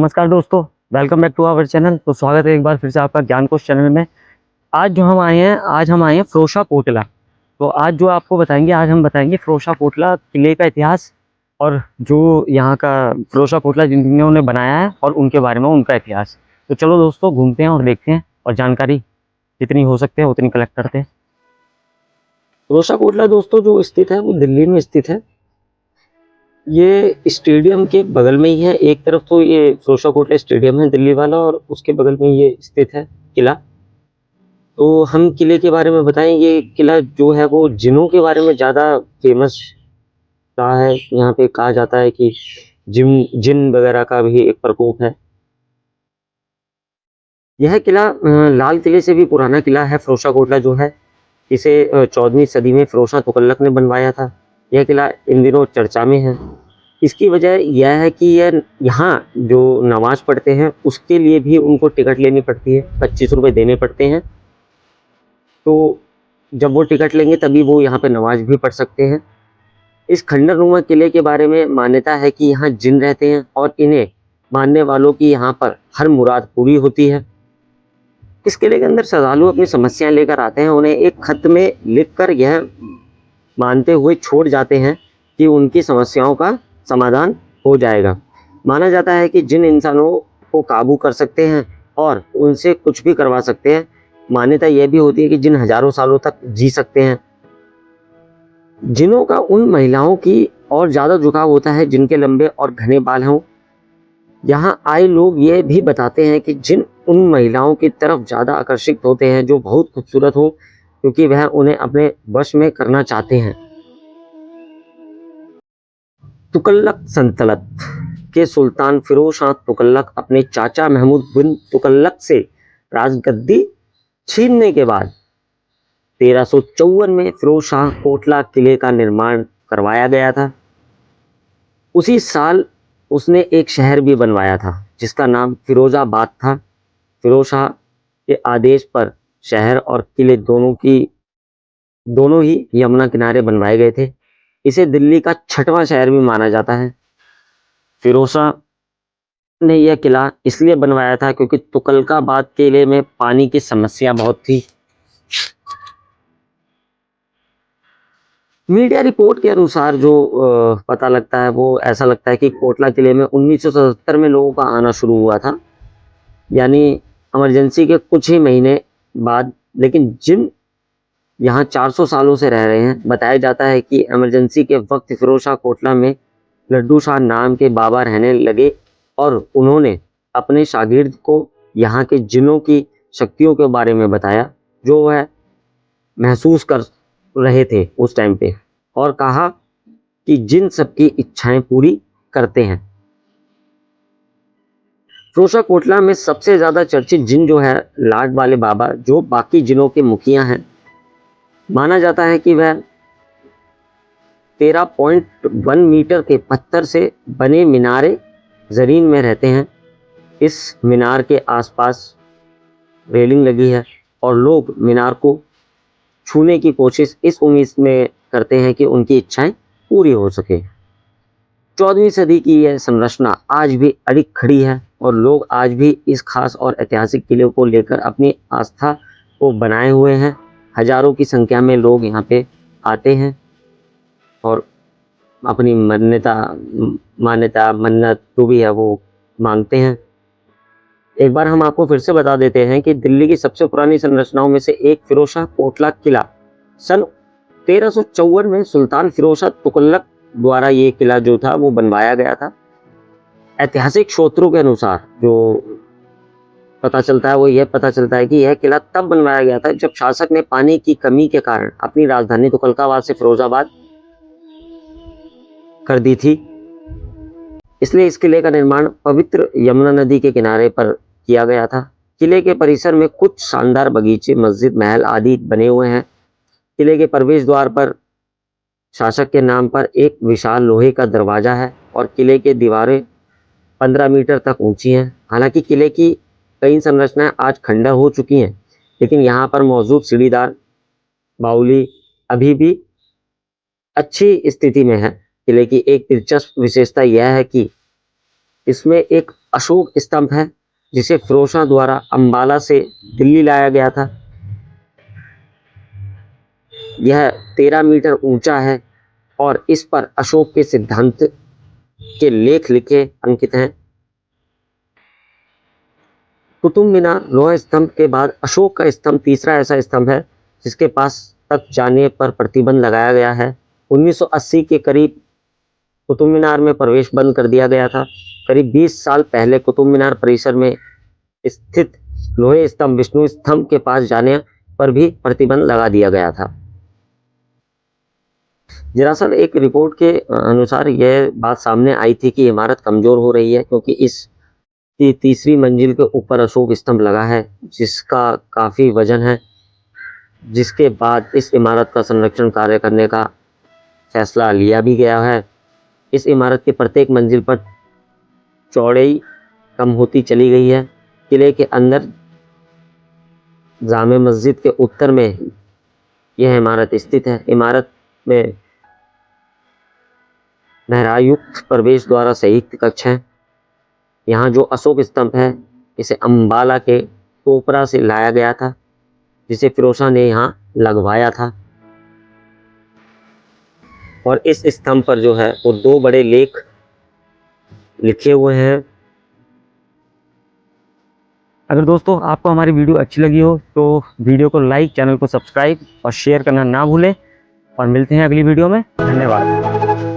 नमस्कार दोस्तों, welcome back to our channel. तो स्वागत है एक बार फिर से आपका ज्ञान कोश चैनल में। आज हम आए हैं फिरोजा कोटला। तो आज जो आपको बताएंगे, आज हम बताएंगे फिरोजा कोटला किले का इतिहास और जो यहाँ का फिरोजा कोटला जिन्होंने बनाया है और उनके बारे में उनका इतिहास। तो चलो दोस्तों, घूमते हैं और देखते हैं और जानकारी जितनी हो सकते हैं उतनी कलेक्ट करते हैं। फिरोजा कोटला दोस्तों जो स्थित है वो दिल्ली में स्थित है। ये स्टेडियम के बगल में ही है। एक तरफ तो ये फिरोजा कोटला स्टेडियम है दिल्ली वाला, और उसके बगल में ये स्थित है किला। तो हम किले के बारे में बताएं। ये किला जो है वो जिनों के बारे में ज़्यादा फेमस रहा है। यहाँ पे कहा जाता है कि जिन वगैरह का भी एक प्रकोप है। यह किला लाल किले से भी पुराना किला है। फिरोजा कोटला जो है इसे 14वीं सदी में फिरोजा तुगलक ने बनवाया था। यह किला इन दिनों चर्चा में है। इसकी वजह यह है कि यह यहाँ जो नमाज पढ़ते हैं उसके लिए भी उनको टिकट लेनी पड़ती है, 25 रुपये देने पड़ते हैं। तो जब वो टिकट लेंगे तभी वो यहाँ पे नमाज भी पढ़ सकते हैं। इस खंडरनुमा किले के बारे में मान्यता है कि यहाँ जिन रहते हैं और इन्हें मानने वालों की यहाँ पर हर मुराद पूरी होती है। इस किले के अंदर श्रद्धालु अपनी समस्याएं लेकर आते हैं। उन्हें एक खत में लिखकर यह मानते हुए छोड़ जाते हैं कि उनकी समस्याओं का समाधान हो जाएगा। माना जाता है कि जिन इंसानों को काबू कर सकते हैं और उनसे कुछ भी करवा सकते हैं। मान्यता यह भी होती है कि जिन हजारों सालों तक जी सकते हैं। जिनों का उन महिलाओं की और ज़्यादा झुकाव होता है जिनके लंबे और घने बाल हों। यहाँ आए लोग ये भी बताते हैं कि जिन उन महिलाओं की तरफ ज़्यादा आकर्षित होते हैं जो बहुत खूबसूरत हो, क्योंकि वह उन्हें अपने वश में करना चाहते हैं। तुगलक सल्तनत के सुल्तान फिरोज शाह तुगलक अपने चाचा महमूद बिन तुगलक से राजगद्दी छीनने के बाद 1354 में फिरोज शाह कोटला किले का निर्माण करवाया गया था। उसी साल उसने एक शहर भी बनवाया था जिसका नाम फिरोजाबाद था। फिरोज शाह के आदेश पर शहर और किले दोनों ही यमुना किनारे बनवाए गए थे। इसे दिल्ली का 6वां शहर भी माना जाता है। फिरोज शाह ने यह किला इसलिए बनवाया था क्योंकि तुगलकाबाद किले में पानी की समस्या बहुत थी। मीडिया रिपोर्ट के अनुसार जो पता लगता है वो ऐसा लगता है कि कोटला किले में 1977 में लोगों का आना शुरू हुआ था, यानी इमरजेंसी के कुछ ही महीने बाद। लेकिन जिन यहाँ 400 सालों से रह रहे हैं, बताया जाता है कि इमरजेंसी के वक्त फिरोज शाह कोटला में लड्डू शाह नाम के बाबा रहने लगे और उन्होंने अपने शागिर्द को यहाँ के जिनों की शक्तियों के बारे में बताया जो वह महसूस कर रहे थे उस टाइम पे, और कहा कि जिन सबकी इच्छाएं पूरी करते हैं। फिरोजा कोटला में सबसे ज्यादा चर्चित जिन जो है लाड वाले बाबा, जो बाकी जिनों के मुखिया हैं। माना जाता है कि वह 13.1 मीटर के पत्थर से बने मीनारे जमीन में रहते हैं। इस मीनार के आसपास रेलिंग लगी है और लोग मीनार को छूने की कोशिश इस उम्मीद में करते हैं कि उनकी इच्छाएं पूरी हो सके। 14वीं सदी की यह संरचना आज भी अड़ी खड़ी है और लोग आज भी इस खास और ऐतिहासिक किले को लेकर अपनी आस्था को बनाए हुए हैं। हजारों की संख्या में लोग यहाँ पे आते हैं और अपनी मान्यता मन्नत जो भी है वो मांगते हैं। एक बार हम आपको फिर से बता देते हैं कि दिल्ली की सबसे पुरानी संरचनाओं में से एक फिरोज शाह कोटला किला सन 1354 में सुल्तान फिरोज शाह तुगलक द्वारा ये किला जो था वो बनवाया गया था। ऐतिहासिक स्रोतों के अनुसार जो पता चलता है वो यह पता चलता है कि यह किला तब बनवाया गया था जब शासक ने पानी की कमी के कारण अपनी राजधानी तुगलकाबाद से फिरोजाबाद कर दी थी। इसलिए इस किले का निर्माण पवित्र यमुना नदी के किनारे पर किया गया था। किले के परिसर में कुछ शानदार बगीचे, मस्जिद, महल आदि बने हुए हैं। किले के प्रवेश द्वार पर शासक के नाम पर एक विशाल लोहे का दरवाजा है और किले की दीवारें 15 मीटर तक ऊंची हैं। हालांकि किले की कई संरचनाएं आज खंडर हो चुकी हैं, लेकिन यहाँ पर मौजूद सीढ़ीदार बावली अभी भी अच्छी स्थिति में है। किले की एक दिलचस्प विशेषता यह है कि इसमें एक अशोक स्तंभ है जिसे फिरोज शाह द्वारा अंबाला से दिल्ली लाया गया था। यह 13 मीटर ऊंचा है और इस पर अशोक के सिद्धांत के लेख लिखे अंकित हैं। कुतुब मीनार लौह स्तंभ के बाद अशोक का स्तंभ तीसरा ऐसा स्तंभ है जिसके पास तक जाने पर प्रतिबंध लगाया गया है। 1980 के करीब कुतुब मीनार में प्रवेश बंद कर दिया गया था। करीब 20 साल पहले कुतुब मीनार परिसर में स्थित लोहे स्तंभ विष्णु स्तंभ के पास जाने पर भी प्रतिबंध लगा दिया गया था। दरअसल एक रिपोर्ट के अनुसार यह बात सामने आई थी कि इमारत कमजोर हो रही है क्योंकि इस तीसरी मंजिल के ऊपर अशोक स्तंभ लगा है जिसका काफी वजन है, जिसके बाद इस इमारत का संरक्षण कार्य करने का फैसला लिया भी गया है। इस इमारत की प्रत्येक मंजिल पर चौड़ाई कम होती चली गई है। किले के अंदर जामे मस्जिद के उत्तर में यह इमारत स्थित है। इमारत में मेहरायुक्त प्रवेश द्वारा संयुक्त कक्ष है। यहाँ जो अशोक स्तंभ है इसे अंबाला के टोपरा से लाया गया था जिसे फिरोज शाह ने यहाँ लगवाया था। और इस स्तंभ पर जो है वो 2 बड़े लेख लिखे हुए हैं। अगर दोस्तों आपको हमारी वीडियो अच्छी लगी हो तो वीडियो को लाइक, चैनल को सब्सक्राइब और शेयर करना ना भूलें। और मिलते हैं अगली वीडियो में। धन्यवाद।